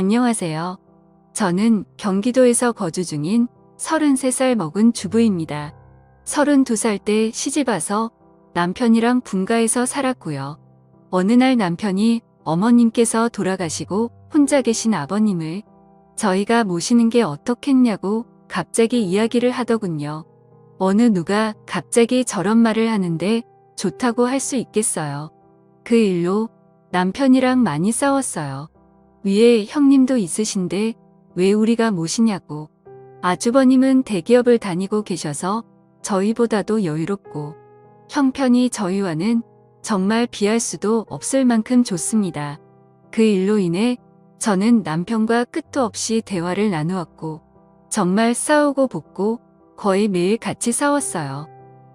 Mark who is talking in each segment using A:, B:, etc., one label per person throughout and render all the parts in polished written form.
A: 안녕하세요. 저는 경기도에서 거주 중인 33살 먹은 주부입니다. 32살 때 시집와서 남편이랑 분가해서 살았고요. 어느 날 남편이 어머님께서 돌아가시고 혼자 계신 아버님을 저희가 모시는 게 어떻겠냐고 갑자기 이야기를 하더군요. 어느 누가 갑자기 저런 말을 하는데 좋다고 할 수 있겠어요. 그 일로 남편이랑 많이 싸웠어요. 위에 형님도 있으신데 왜 우리가 모시냐고. 아주버님은 대기업을 다니고 계셔서 저희보다도 여유롭고 형편이 저희와는 정말 비할 수도 없을 만큼 좋습니다. 그 일로 인해 저는 남편과 끝도 없이 대화를 나누었고 정말 싸우고 볶고 거의 매일 같이 싸웠어요.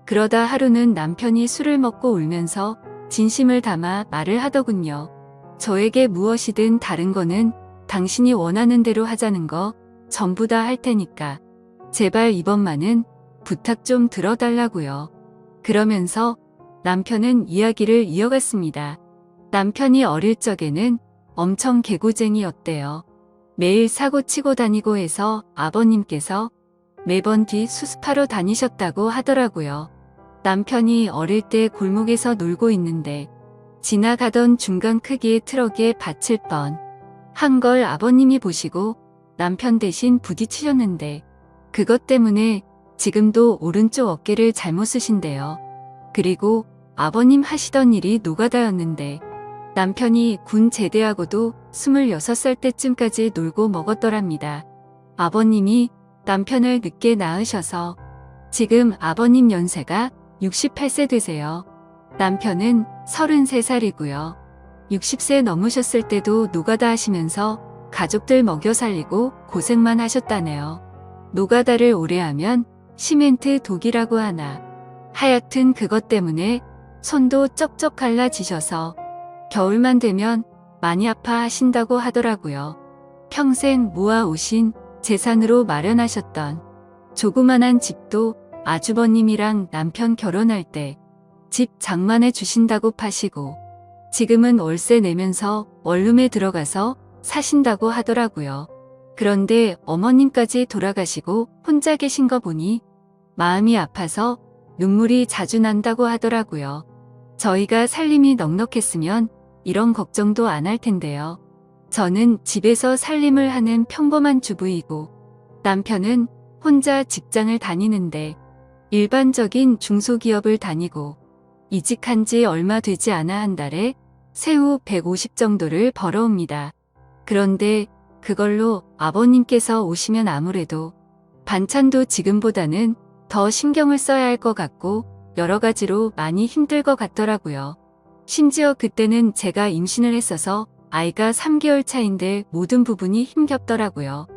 A: 그러다 하루는 남편이 술을 먹고 울면서 진심을 담아 말을 하더군요. 저에게 무엇이든 다른 거는 당신이 원하는 대로 하자는 거 전부 다 할 테니까 제발 이번만은 부탁 좀 들어달라고요. 그러면서 남편은 이야기를 이어갔습니다. 남편이 어릴 적에는 엄청 개구쟁이였대요. 매일 사고 치고 다니고 해서 아버님께서 매번 뒤 수습하러 다니셨다고 하더라고요. 남편이 어릴 때 골목에서 놀고 있는데 지나가던 중간 크기의 트럭에 받칠 뻔 한 걸 아버님이 보시고 남편 대신 부딪히셨는데 그것 때문에 지금도 오른쪽 어깨를 잘못 쓰신대요. 그리고 아버님 하시던 일이 노가다였는데 남편이 군 제대하고도 26살 때쯤까지 놀고 먹었더랍니다. 아버님이 남편을 늦게 낳으셔서 지금 아버님 연세가 68세 되세요. 남편은 33살이고요. 60세 넘으셨을 때도 노가다 하시면서 가족들 먹여 살리고 고생만 하셨다네요. 노가다를 오래 하면 시멘트 독이라고 하나. 하여튼 그것 때문에 손도 쩍쩍 갈라지셔서 겨울만 되면 많이 아파하신다고 하더라고요. 평생 모아오신 재산으로 마련하셨던 조그만한 집도 아주버님이랑 남편 결혼할 때 집 장만해 주신다고 파시고 지금은 월세 내면서 원룸에 들어가서 사신다고 하더라고요. 그런데 어머님까지 돌아가시고 혼자 계신 거 보니 마음이 아파서 눈물이 자주 난다고 하더라고요. 저희가 살림이 넉넉했으면 이런 걱정도 안 할 텐데요. 저는 집에서 살림을 하는 평범한 주부이고 남편은 혼자 직장을 다니는데 일반적인 중소기업을 다니고 이직한 지 얼마 되지 않아 한 달에 세후 150 정도를 벌어옵니다. 그런데 그걸로 아버님께서 오시면 아무래도 반찬도 지금보다는 더 신경을 써야 할 것 같고 여러 가지로 많이 힘들 것 같더라고요. 심지어 그때는 제가 임신을 했어서 아이가 3개월 차인데 모든 부분이 힘겹더라고요.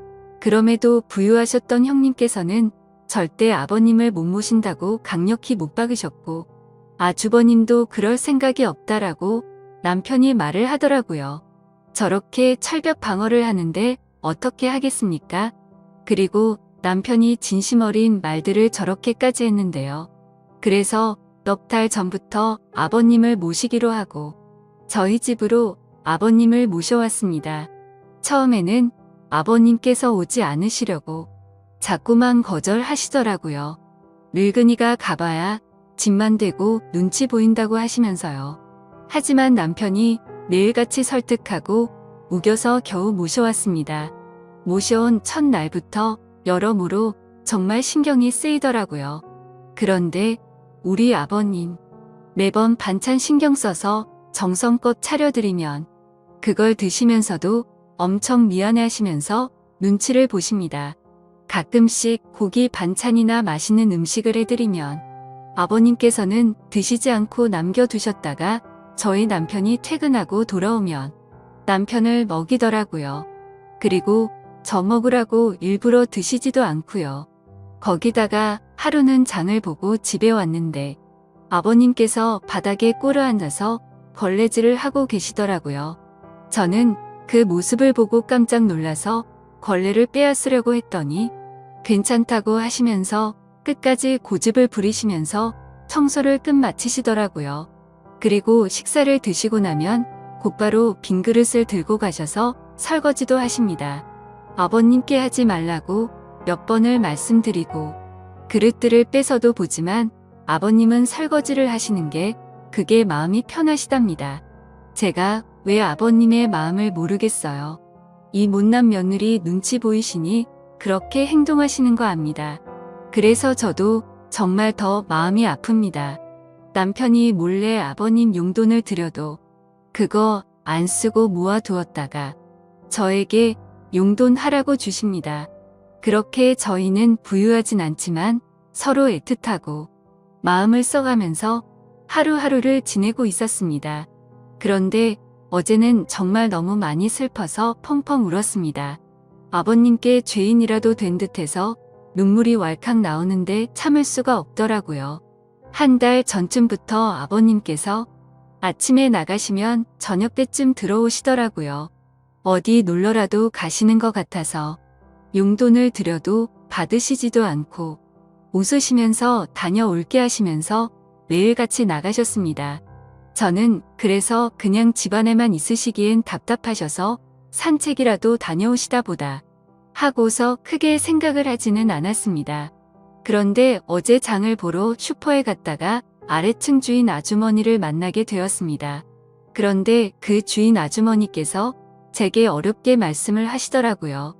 A: 그럼에도 부유하셨던 형님께서는 절대 아버님을 못 모신다고 강력히 못 박으셨고 아주버님도 그럴 생각이 없다라고 남편이 말을 하더라고요. 저렇게 철벽 방어를 하는데 어떻게 하겠습니까? 그리고 남편이 진심 어린 말들을 저렇게까지 했는데요. 그래서 넉 달 전부터 아버님을 모시기로 하고 저희 집으로 아버님을 모셔왔습니다. 처음에는 아버님께서 오지 않으시려고 자꾸만 거절하시더라고요. 늙은이가 가봐야 집만 되고 눈치 보인다고 하시면서요. 하지만 남편이 매일같이 설득하고 우겨서 겨우 모셔왔습니다. 모셔온 첫날부터 여러모로 정말 신경이 쓰이더라고요. 그런데 우리 아버님 매번 반찬 신경 써서 정성껏 차려드리면 그걸 드시면서도 엄청 미안해하시면서 눈치를 보십니다. 가끔씩 고기 반찬이나 맛있는 음식을 해드리면 아버님께서는 드시지 않고 남겨두셨다가 저희 남편이 퇴근하고 돌아오면 남편을 먹이더라고요. 그리고 저 먹으라고 일부러 드시지도 않고요. 거기다가 하루는 장을 보고 집에 왔는데 아버님께서 바닥에 꿇어 앉아서 걸레질을 하고 계시더라고요. 저는 그 모습을 보고 깜짝 놀라서 걸레를 빼앗으려고 했더니 괜찮다고 하시면서 끝까지 고집을 부리시면서 청소를 끝마치시더라고요. 그리고 식사를 드시고 나면 곧바로 빈 그릇을 들고 가셔서 설거지도 하십니다. 아버님께 하지 말라고 몇 번을 말씀드리고 그릇들을 뺏어도 보지만 아버님은 설거지를 하시는 게 그게 마음이 편하시답니다. 제가 왜 아버님의 마음을 모르겠어요. 이 못난 며느리 눈치 보이시니 그렇게 행동하시는 거 압니다. 그래서 저도 정말 더 마음이 아픕니다. 남편이 몰래 아버님 용돈을 드려도 그거 안 쓰고 모아두었다가 저에게 용돈 하라고 주십니다. 그렇게 저희는 부유하진 않지만 서로 애틋하고 마음을 써가면서 하루하루를 지내고 있었습니다. 그런데 어제는 정말 너무 많이 슬퍼서 펑펑 울었습니다. 아버님께 죄인이라도 된 듯해서 눈물이 왈칵 나오는데 참을 수가 없더라고요. 한 달 전쯤부터 아버님께서 아침에 나가시면 저녁 때쯤 들어오시더라고요. 어디 놀러라도 가시는 것 같아서 용돈을 드려도 받으시지도 않고 웃으시면서 다녀올게 하시면서 매일같이 나가셨습니다. 저는 그래서 그냥 집안에만 있으시기엔 답답하셔서 산책이라도 다녀오시다 보다 하고서 크게 생각을 하지는 않았습니다. 그런데 어제 장을 보러 슈퍼에 갔다가 아래층 주인 아주머니를 만나게 되었습니다. 그런데 그 주인 아주머니께서 제게 어렵게 말씀을 하시더라고요.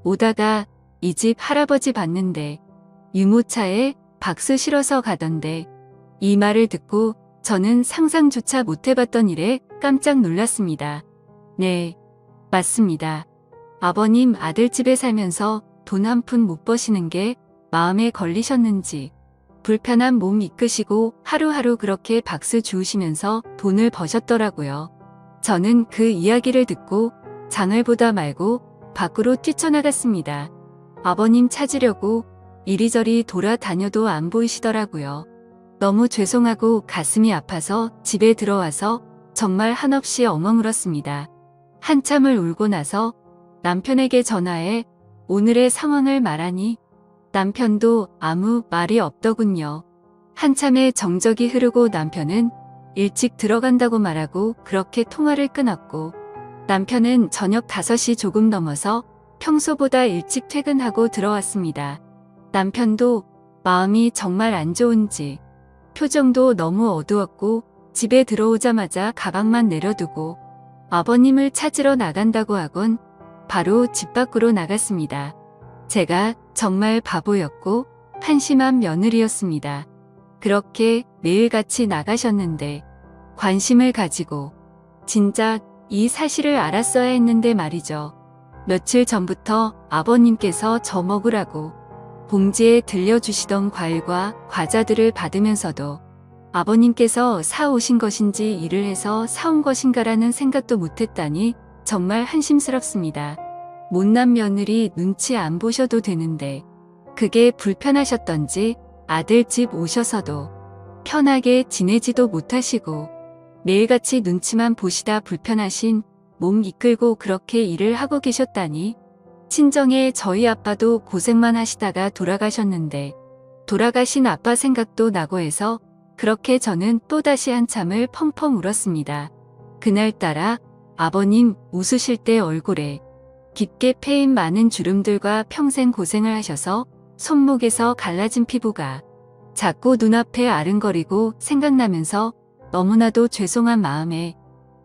A: 오다가 이 집 할아버지 봤는데 유모차에 박스 실어서 가던데 이 말을 듣고 저는 상상조차 못 해봤던 일에 깜짝 놀랐습니다. 네, 맞습니다. 아버님 아들집에 살면서 돈 한 푼 못 버시는 게 마음에 걸리셨는지 불편한 몸 이끄시고 하루하루 그렇게 박스 주우시면서 돈을 버셨더라고요. 저는 그 이야기를 듣고 장을 보다 말고 밖으로 뛰쳐나갔습니다. 아버님 찾으려고 이리저리 돌아다녀도 안 보이시더라고요. 너무 죄송하고 가슴이 아파서 집에 들어와서 정말 한없이 엉엉 울었습니다. 한참을 울고 나서 남편에게 전화해 오늘의 상황을 말하니 남편도 아무 말이 없더군요. 한참의 정적이 흐르고 남편은 일찍 들어간다고 말하고 그렇게 통화를 끊었고 남편은 저녁 5시 조금 넘어서 평소보다 일찍 퇴근하고 들어왔습니다. 남편도 마음이 정말 안 좋은지 표정도 너무 어두웠고 집에 들어오자마자 가방만 내려두고 아버님을 찾으러 나간다고 하곤 바로 집 밖으로 나갔습니다. 제가 정말 바보였고 한심한 며느리였습니다. 그렇게 매일같이 나가셨는데 관심을 가지고 진작 이 사실을 알았어야 했는데 말이죠. 며칠 전부터 아버님께서 저 먹으라고 봉지에 들려주시던 과일과 과자들을 받으면서도 아버님께서 사오신 것인지 일을 해서 사온 것인가라는 생각도 못했다니 정말 한심스럽습니다. 못난 며느리 눈치 안 보셔도 되는데 그게 불편하셨던지 아들 집 오셔서도 편하게 지내지도 못하시고 매일같이 눈치만 보시다 불편하신 몸 이끌고 그렇게 일을 하고 계셨다니 친정에 저희 아빠도 고생만 하시다가 돌아가셨는데 돌아가신 아빠 생각도 나고 해서 그렇게 저는 또다시 한참을 펑펑 울었습니다. 그날따라 아버님 웃으실 때 얼굴에 깊게 패인 많은 주름들과 평생 고생을 하셔서 손목에서 갈라진 피부가 자꾸 눈앞에 아른거리고 생각나면서 너무나도 죄송한 마음에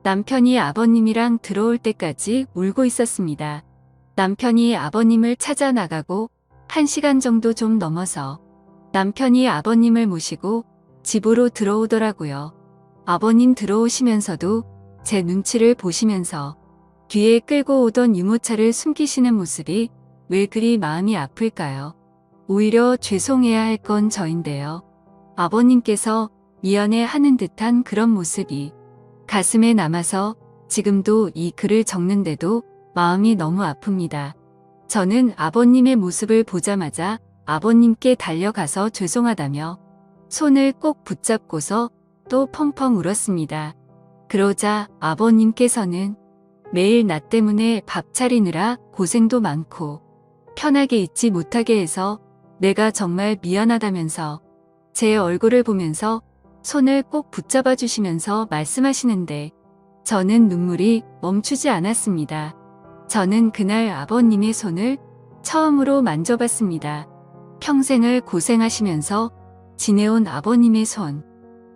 A: 남편이 아버님이랑 들어올 때까지 울고 있었습니다. 남편이 아버님을 찾아 나가고 1시간 정도 좀 넘어서 남편이 아버님을 모시고 집으로 들어오더라고요. 아버님 들어오시면서도 제 눈치를 보시면서 뒤에 끌고 오던 유모차를 숨기시는 모습이 왜 그리 마음이 아플까요? 오히려 죄송해야 할 건 저인데요. 아버님께서 미안해 하는 듯한 그런 모습이 가슴에 남아서 지금도 이 글을 적는데도 마음이 너무 아픕니다. 저는 아버님의 모습을 보자마자 아버님께 달려가서 죄송하다며 손을 꼭 붙잡고서 또 펑펑 울었습니다. 그러자 아버님께서는 매일 나 때문에 밥 차리느라 고생도 많고 편하게 있지 못하게 해서 내가 정말 미안하다면서 제 얼굴을 보면서 손을 꼭 붙잡아 주시면서 말씀하시는데 저는 눈물이 멈추지 않았습니다. 저는 그날 아버님의 손을 처음으로 만져봤습니다. 평생을 고생하시면서 지내온 아버님의 손.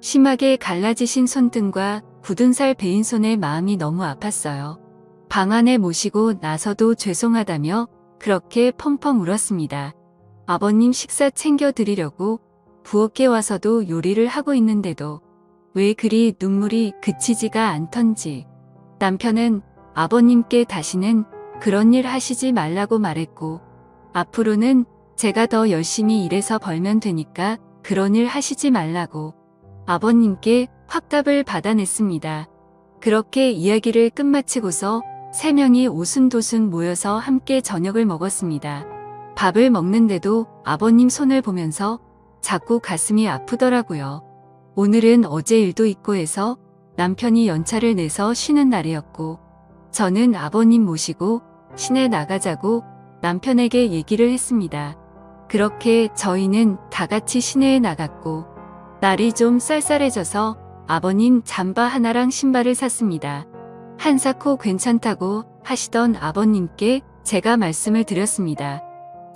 A: 심하게 갈라지신 손등과 굳은 살 베인 손에 마음이 너무 아팠어요. 방 안에 모시고 나서도 죄송하다며 그렇게 펑펑 울었습니다. 아버님 식사 챙겨드리려고 부엌에 와서도 요리를 하고 있는데도 왜 그리 눈물이 그치지가 않던지. 남편은 아버님께 다시는 그런 일 하시지 말라고 말했고, 앞으로는 제가 더 열심히 일해서 벌면 되니까 그런 일 하시지 말라고 아버님께 확답을 받아냈습니다. 그렇게 이야기를 끝마치고서 3명이 오순도순 모여서 함께 저녁을 먹었습니다. 밥을 먹는데도 아버님 손을 보면서 자꾸 가슴이 아프더라고요. 오늘은 어제 일도 있고 해서 남편이 연차를 내서 쉬는 날이었고, 저는 아버님 모시고 시내 나가자고 남편에게 얘기를 했습니다. 그렇게 저희는 다 같이 시내에 나갔고, 날이 좀 쌀쌀해져서 아버님 잠바 하나랑 신발을 샀습니다. 한사코 괜찮다고 하시던 아버님께 제가 말씀을 드렸습니다.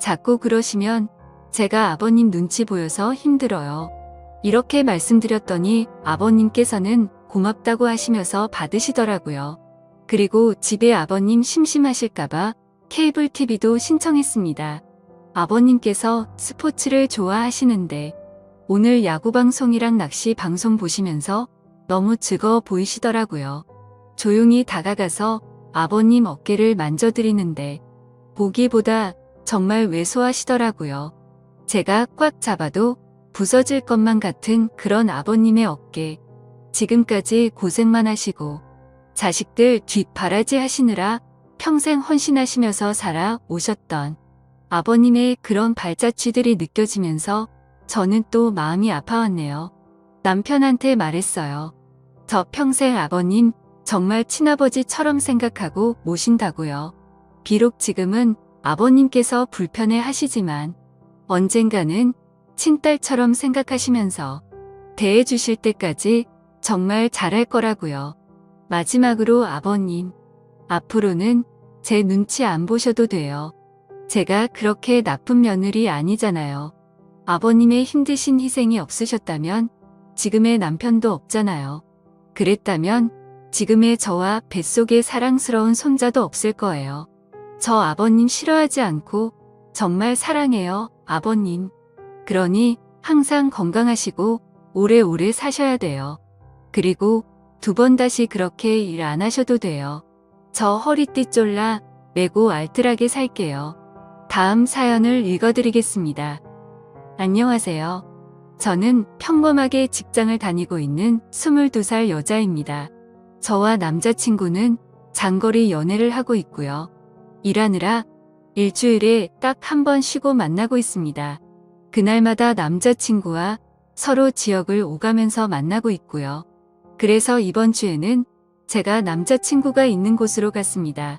A: 자꾸 그러시면 제가 아버님 눈치 보여서 힘들어요. 이렇게 말씀드렸더니 아버님께서는 고맙다고 하시면서 받으시더라고요. 그리고 집에 아버님 심심하실까봐 케이블 TV도 신청했습니다. 아버님께서 스포츠를 좋아하시는데 오늘 야구 방송이랑 낚시 방송 보시면서 너무 즐거워 보이시더라고요. 조용히 다가가서 아버님 어깨를 만져드리는데 보기보다 정말 왜소하시더라고요. 제가 꽉 잡아도 부서질 것만 같은 그런 아버님의 어깨. 지금까지 고생만 하시고 자식들 뒷바라지 하시느라 평생 헌신하시면서 살아오셨던 아버님의 그런 발자취들이 느껴지면서 저는 또 마음이 아파왔네요. 남편한테 말했어요. 저 평생 아버님 정말 친아버지처럼 생각하고 모신다고요. 비록 지금은 아버님께서 불편해 하시지만 언젠가는 친딸처럼 생각하시면서 대해주실 때까지 정말 잘할 거라고요. 마지막으로 아버님, 앞으로는 제 눈치 안 보셔도 돼요. 제가 그렇게 나쁜 며느리 아니잖아요. 아버님의 힘드신 희생이 없으셨다면 지금의 남편도 없잖아요. 그랬다면 지금의 저와 뱃속에 사랑스러운 손자도 없을 거예요. 저 아버님 싫어하지 않고 정말 사랑해요, 아버님. 그러니 항상 건강하시고 오래오래 사셔야 돼요. 그리고 2번 다시 그렇게 일 안 하셔도 돼요. 저 허리띠 쫄라 매고 알뜰하게 살게요. 다음 사연을 읽어드리겠습니다. 안녕하세요. 저는 평범하게 직장을 다니고 있는 22살 여자입니다. 저와 남자친구는 장거리 연애를 하고 있고요. 일하느라 일주일에 딱 1번 쉬고 만나고 있습니다. 그날마다 남자친구와 서로 지역을 오가면서 만나고 있고요. 그래서 이번 주에는 제가 남자친구가 있는 곳으로 갔습니다.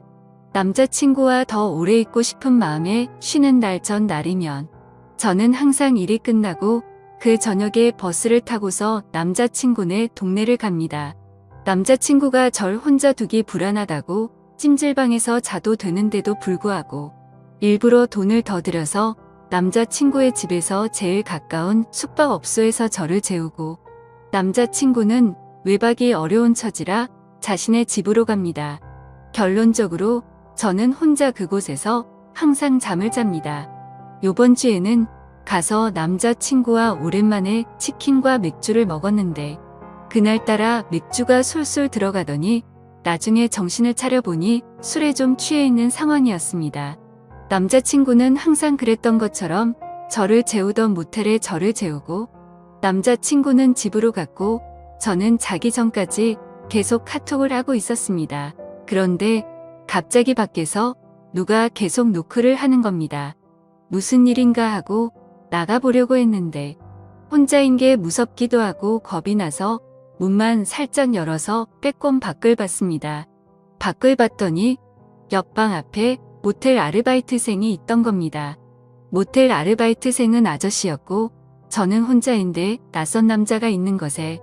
A: 남자친구와 더 오래 있고 싶은 마음에 쉬는 날 전날이면 저는 항상 일이 끝나고 그 저녁에 버스를 타고서 남자친구네 동네를 갑니다. 남자친구가 절 혼자 두기 불안하다고 찜질방에서 자도 되는데도 불구하고 일부러 돈을 더 들여서 남자친구의 집에서 제일 가까운 숙박업소에서 저를 재우고 남자친구는 외박이 어려운 처지라 자신의 집으로 갑니다. 결론적으로 저는 혼자 그곳에서 항상 잠을 잡니다. 요번 주에는 가서 남자친구와 오랜만에 치킨과 맥주를 먹었는데 그날따라 맥주가 솔솔 들어가더니 나중에 정신을 차려보니 술에 좀 취해 있는 상황이었습니다. 남자친구는 항상 그랬던 것처럼 저를 재우던 모텔에 저를 재우고 남자친구는 집으로 갔고 저는 자기 전까지 계속 카톡을 하고 있었습니다. 그런데 갑자기 밖에서 누가 계속 노크를 하는 겁니다. 무슨 일인가 하고 나가보려고 했는데 혼자인 게 무섭기도 하고 겁이 나서 문만 살짝 열어서 빼꼼 밖을 봤습니다. 밖을 봤더니 옆방 앞에 모텔 아르바이트생이 있던 겁니다. 모텔 아르바이트생은 아저씨였고 저는 혼자인데 낯선 남자가 있는 것에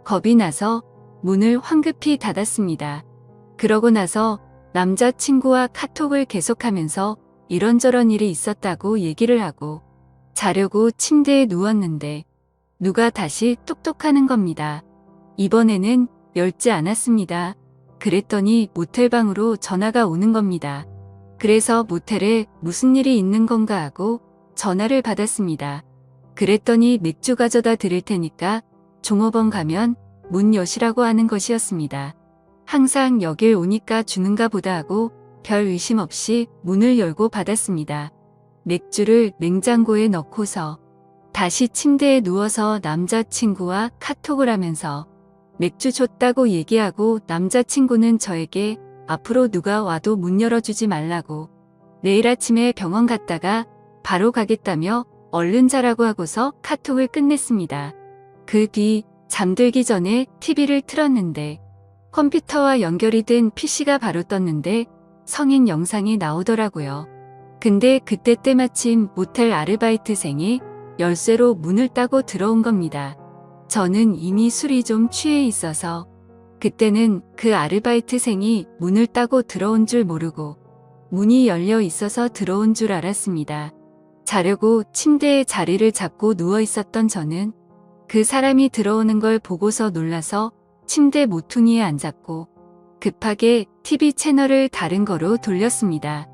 A: 겁이 나서 문을 황급히 닫았습니다. 그러고 나서 남자친구와 카톡을 계속하면서 이런저런 일이 있었다고 얘기를 하고 자려고 침대에 누웠는데 누가 다시 똑똑하는 겁니다. 이번에는 열지 않았습니다. 그랬더니 모텔방으로 전화가 오는 겁니다. 그래서 모텔에 무슨 일이 있는 건가 하고 전화를 받았습니다. 그랬더니 맥주 가져다 드릴 테니까 종업원 가면 문 여시라고 하는 것이었습니다. 항상 여길 오니까 주는가 보다 하고 별 의심 없이 문을 열고 받았습니다. 맥주를 냉장고에 넣고서 다시 침대에 누워서 남자친구와 카톡을 하면서 맥주 줬다고 얘기하고 남자친구는 저에게 앞으로 누가 와도 문 열어주지 말라고 내일 아침에 병원 갔다가 바로 가겠다며 얼른 자라고 하고서 카톡을 끝냈습니다. 그 뒤 잠들기 전에 TV를 틀었는데 컴퓨터와 연결이 된 PC가 바로 떴는데 성인 영상이 나오더라고요. 근데 그때 때마침 모텔 아르바이트생이 열쇠로 문을 따고 들어온 겁니다. 저는 이미 술이 좀 취해 있어서 그때는 그 아르바이트생이 문을 따고 들어온 줄 모르고 문이 열려 있어서 들어온 줄 알았습니다. 자려고 침대에 자리를 잡고 누워 있었던 저는 그 사람이 들어오는 걸 보고서 놀라서 침대 모퉁이에 앉았고 급하게 TV 채널을 다른 거로 돌렸습니다.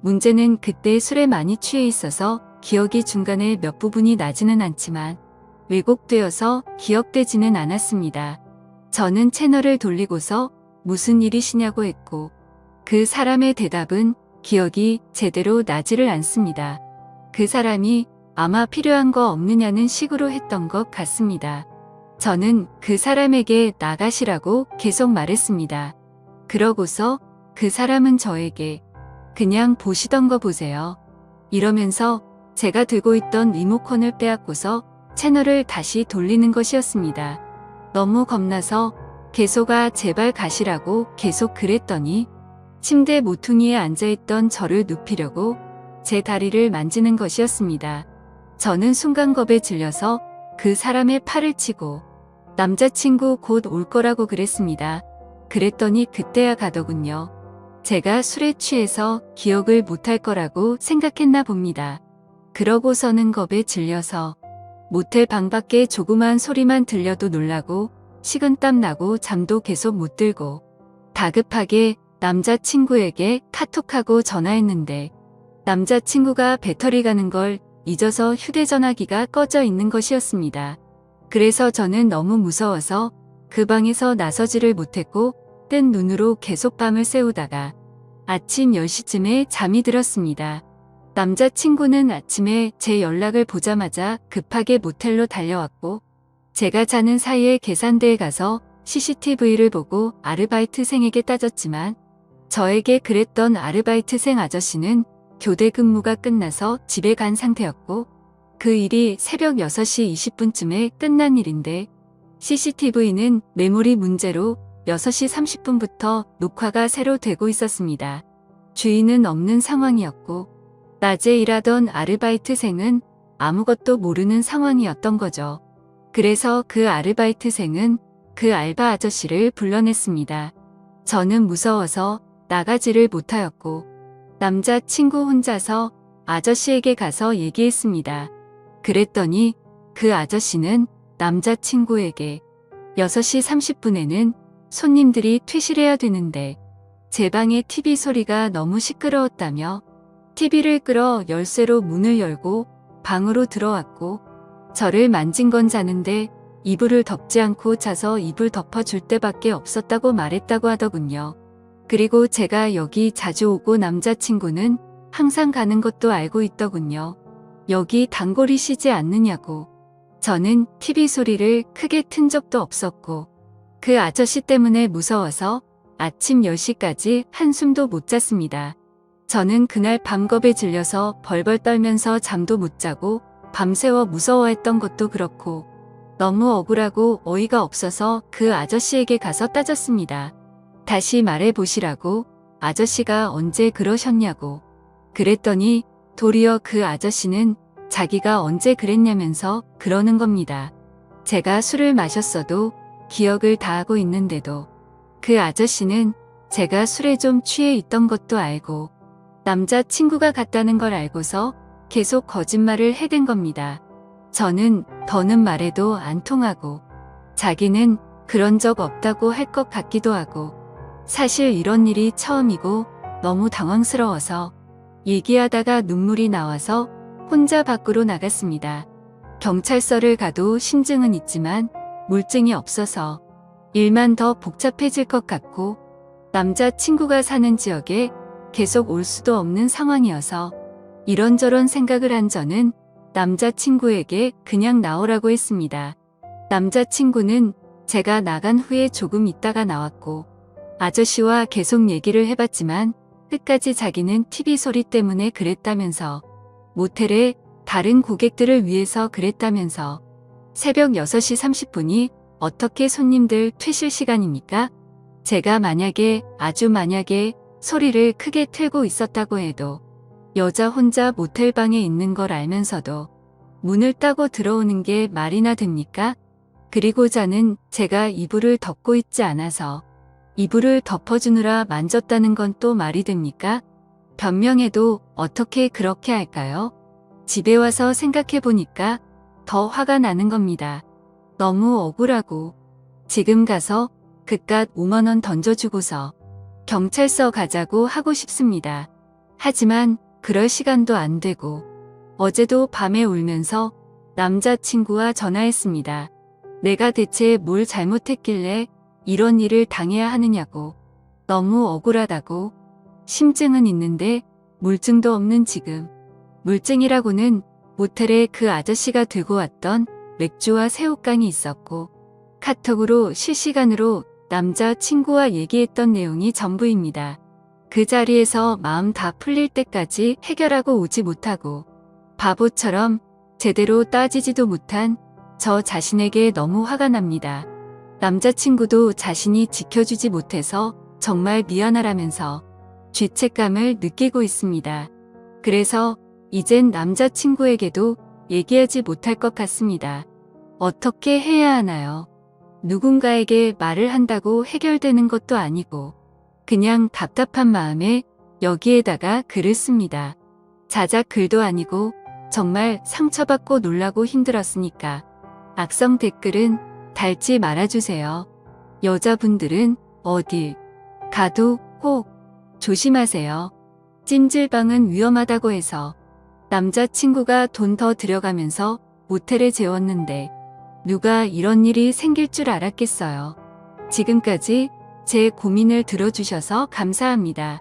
A: 문제는 그때 술에 많이 취해 있어서 기억이 중간에 몇 부분이 나지는 않지만 왜곡되어서 기억되지는 않았습니다. 저는 채널을 돌리고서 무슨 일이시냐고 했고 그 사람의 대답은 기억이 제대로 나지를 않습니다. 그 사람이 아마 필요한 거 없느냐는 식으로 했던 것 같습니다. 저는 그 사람에게 나가시라고 계속 말했습니다. 그러고서 그 사람은 저에게 그냥 보시던 거 보세요. 이러면서 제가 들고 있던 리모컨을 빼앗고서 채널을 다시 돌리는 것이었습니다. 너무 겁나서 계속아 제발 가시라고 계속 그랬더니 침대 모퉁이에 앉아있던 저를 눕히려고 제 다리를 만지는 것이었습니다. 저는 순간 겁에 질려서 그 사람의 팔을 치고 남자친구 곧 올 거라고 그랬습니다. 그랬더니 그때야 가더군요. 제가 술에 취해서 기억을 못할 거라고 생각했나 봅니다. 그러고서는 겁에 질려서 모텔 방 밖에 조그만 소리만 들려도 놀라고 식은땀 나고 잠도 계속 못 들고 다급하게 남자친구에게 카톡하고 전화했는데 남자친구가 배터리 가는 걸 잊어서 휴대전화기가 꺼져 있는 것이었습니다. 그래서 저는 너무 무서워서 그 방에서 나서지를 못했고 뜬 눈으로 계속 밤을 새우다가 아침 10시쯤에 잠이 들었습니다. 남자친구는 아침에 제 연락을 보자마자 급하게 모텔로 달려왔고 제가 자는 사이에 계산대에 가서 CCTV를 보고 아르바이트생에게 따졌지만 저에게 그랬던 아르바이트생 아저씨는 교대 근무가 끝나서 집에 간 상태였고 그 일이 새벽 6시 20분쯤에 끝난 일인데 CCTV는 메모리 문제로 6시 30분부터 녹화가 새로 되고 있었습니다. 주인은 없는 상황이었고 낮에 일하던 아르바이트생은 아무것도 모르는 상황이었던 거죠. 그래서 그 아르바이트생은 그 알바 아저씨를 불러냈습니다. 저는 무서워서 나가지를 못하였고 남자친구 혼자서 아저씨에게 가서 얘기했습니다. 그랬더니 그 아저씨는 남자친구에게 6시 30분에는 손님들이 퇴실해야 되는데 제 방의 TV 소리가 너무 시끄러웠다며 TV를 끌어 열쇠로 문을 열고 방으로 들어왔고 저를 만진 건 자는데 이불을 덮지 않고 자서 이불 덮어줄 때밖에 없었다고 말했다고 하더군요. 그리고 제가 여기 자주 오고 남자친구는 항상 가는 것도 알고 있더군요. 여기 단골이 쉬지 않느냐고. 저는 TV 소리를 크게 튼 적도 없었고 그 아저씨 때문에 무서워서 아침 10시까지 한숨도 못 잤습니다. 저는 그날 밤겁에 질려서 벌벌 떨면서 잠도 못 자고 밤새워 무서워했던 것도 그렇고 너무 억울하고 어이가 없어서 그 아저씨에게 가서 따졌습니다. 다시 말해보시라고 아저씨가 언제 그러셨냐고. 그랬더니 도리어 그 아저씨는 자기가 언제 그랬냐면서 그러는 겁니다. 제가 술을 마셨어도 기억을 다 하고 있는데도 그 아저씨는 제가 술에 좀 취해 있던 것도 알고 남자친구가 같다는 걸 알고서 계속 거짓말을 해댄 겁니다. 저는 더는 말해도 안 통하고 자기는 그런 적 없다고 할 것 같기도 하고 사실 이런 일이 처음이고 너무 당황스러워서 얘기하다가 눈물이 나와서 혼자 밖으로 나갔습니다. 경찰서를 가도 심증은 있지만 물증이 없어서 일만 더 복잡해질 것 같고 남자친구가 사는 지역에 계속 올 수도 없는 상황이어서 이런저런 생각을 한 저는 남자친구에게 그냥 나오라고 했습니다. 남자친구는 제가 나간 후에 조금 있다가 나왔고 아저씨와 계속 얘기를 해봤지만 끝까지 자기는 TV 소리 때문에 그랬다면서 모텔에 다른 고객들을 위해서 그랬다면서 새벽 6시 30분이 어떻게 손님들 퇴실 시간입니까? 제가 만약에 아주 만약에 소리를 크게 틀고 있었다고 해도 여자 혼자 모텔방에 있는 걸 알면서도 문을 따고 들어오는 게 말이나 됩니까? 그리고 자는 제가 이불을 덮고 있지 않아서 이불을 덮어주느라 만졌다는 건 또 말이 됩니까? 변명해도 어떻게 그렇게 할까요? 집에 와서 생각해보니까 더 화가 나는 겁니다. 너무 억울하고 지금 가서 그깟 5만 원 던져주고서 경찰서 가자고 하고 싶습니다. 하지만 그럴 시간도 안 되고 어제도 밤에 울면서 남자친구와 전화했습니다. 내가 대체 뭘 잘못했길래 이런 일을 당해야 하느냐고. 너무 억울하다고. 심증은 있는데 물증도 없는 지금. 물증이라고는 모텔에 그 아저씨가 들고 왔던 맥주와 새우깡이 있었고 카톡으로 실시간으로 남자친구와 얘기했던 내용이 전부입니다. 그 자리에서 마음 다 풀릴 때까지 해결하고 오지 못하고 바보처럼 제대로 따지지도 못한 저 자신에게 너무 화가 납니다. 남자친구도 자신이 지켜주지 못해서 정말 미안하라면서 죄책감을 느끼고 있습니다. 그래서 이젠 남자친구에게도 얘기하지 못할 것 같습니다. 어떻게 해야 하나요? 누군가에게 말을 한다고 해결되는 것도 아니고 그냥 답답한 마음에 여기에다가 글을 씁니다. 자작 글도 아니고 정말 상처받고 놀라고 힘들었으니까 악성 댓글은 달지 말아주세요. 여자분들은 어딜 가도 꼭 조심하세요. 찜질방은 위험하다고 해서 남자친구가 돈 더 들여가면서 모텔에 재웠는데 누가 이런 일이 생길 줄 알았겠어요. 지금까지 제 고민을 들어주셔서 감사합니다.